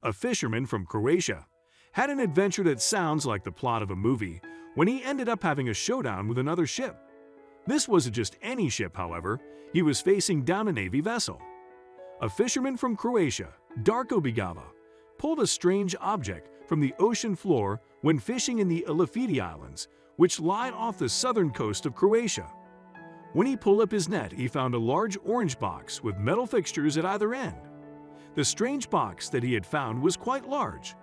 a fisherman from Croatia, had an adventure that sounds like the plot of a movie when he ended up having a showdown with another ship. This wasn't just any ship, however. He was facing down a Navy vessel. A fisherman from Croatia, Darko Bigava, pulled a strange object from the ocean floor when fishing in the Elefiti Islands, which lie off the southern coast of Croatia. When he pulled up his net, he found a large orange box with metal fixtures at either end. The strange box that he had found was quite large.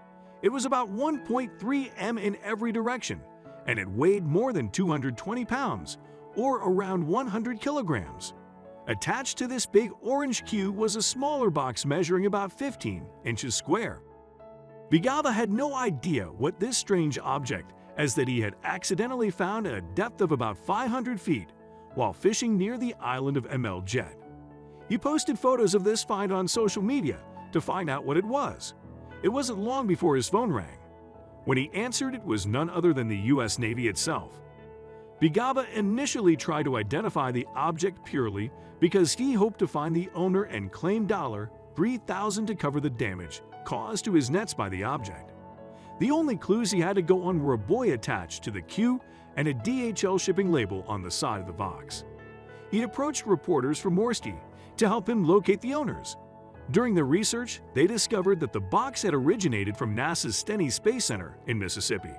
It was about 1.3 m in every direction, and it weighed more than 220 pounds, or around 100 kilograms. Attached to this big orange cube was a smaller box measuring about 15 inches square. Bigava had no idea what this strange object, as that he had accidentally found at a depth of about 500 feet while fishing near the island of MLJ. He posted photos of this find on social media to find out what it was. It wasn't long before his phone rang. When he answered, it was none other than the U.S. Navy itself. Bigava initially tried to identify the object purely because he hoped to find the owner and claim $3,000 to cover the damage caused to his nets by the object. The only clues he had to go on were a buoy attached to the queue and a DHL shipping label on the side of the box. He'd approached reporters from Morski to help him locate the owners. During their research, they discovered that the box had originated from NASA's Stennis Space Center in Mississippi.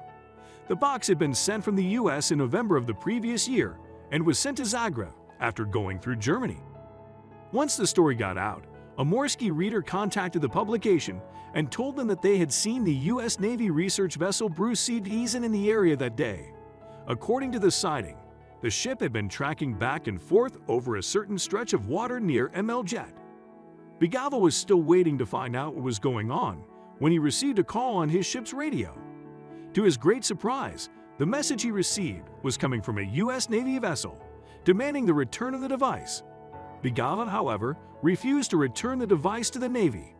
The box had been sent from the U.S. in November of the previous year and was sent to Zagreb after going through Germany. Once the story got out, a Morski reader contacted the publication and told them that they had seen the U.S. Navy research vessel Bruce Heesen in the area that day. According to the sighting, the ship had been tracking back and forth over a certain stretch of water near MLJ. Bigava was still waiting to find out what was going on when he received a call on his ship's radio. To his great surprise, the message he received was coming from a U.S. Navy vessel, demanding the return of the device. Bigava, however, refused to return the device to the Navy.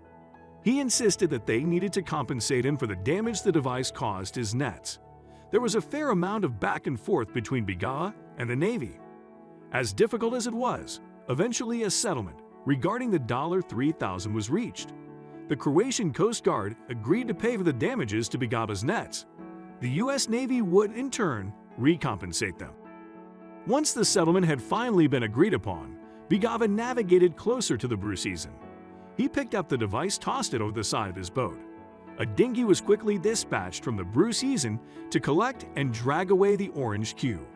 He insisted that they needed to compensate him for the damage the device caused his nets. There was a fair amount of back and forth between Bigava and the Navy. As difficult as it was, eventually a settlement regarding the $3,000 was reached. The Croatian Coast Guard agreed to pay for the damages to Bigava's nets. The U.S. Navy would, in turn, recompensate them. Once the settlement had finally been agreed upon, Bigava navigated closer to the Bruce Heesen. He picked up the device, tossed it over the side of his boat. A dinghy was quickly dispatched from the Bruce Heesen to collect and drag away the orange cube.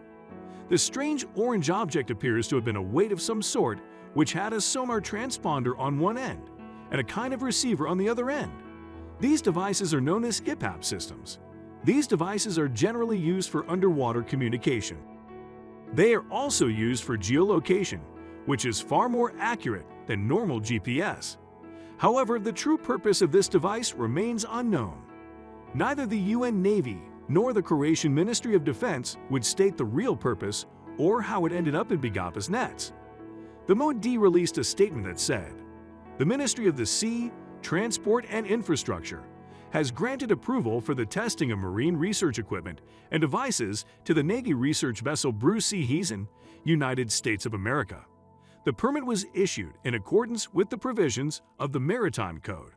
The strange orange object appears to have been a weight of some sort, which had a sonar transponder on one end and a kind of receiver on the other end. These devices are known as HIPAP systems. These devices are generally used for underwater communication. They are also used for geolocation, which is far more accurate than normal GPS. However, the true purpose of this device remains unknown. Neither the UN Navy nor the Croatian Ministry of Defense would state the real purpose or how it ended up in Bigava's nets. The MOD released a statement that said, "The Ministry of the Sea, Transport and Infrastructure has granted approval for the testing of marine research equipment and devices to the Navy research vessel Bruce Heesen, United States of America. The permit was issued in accordance with the provisions of the Maritime Code."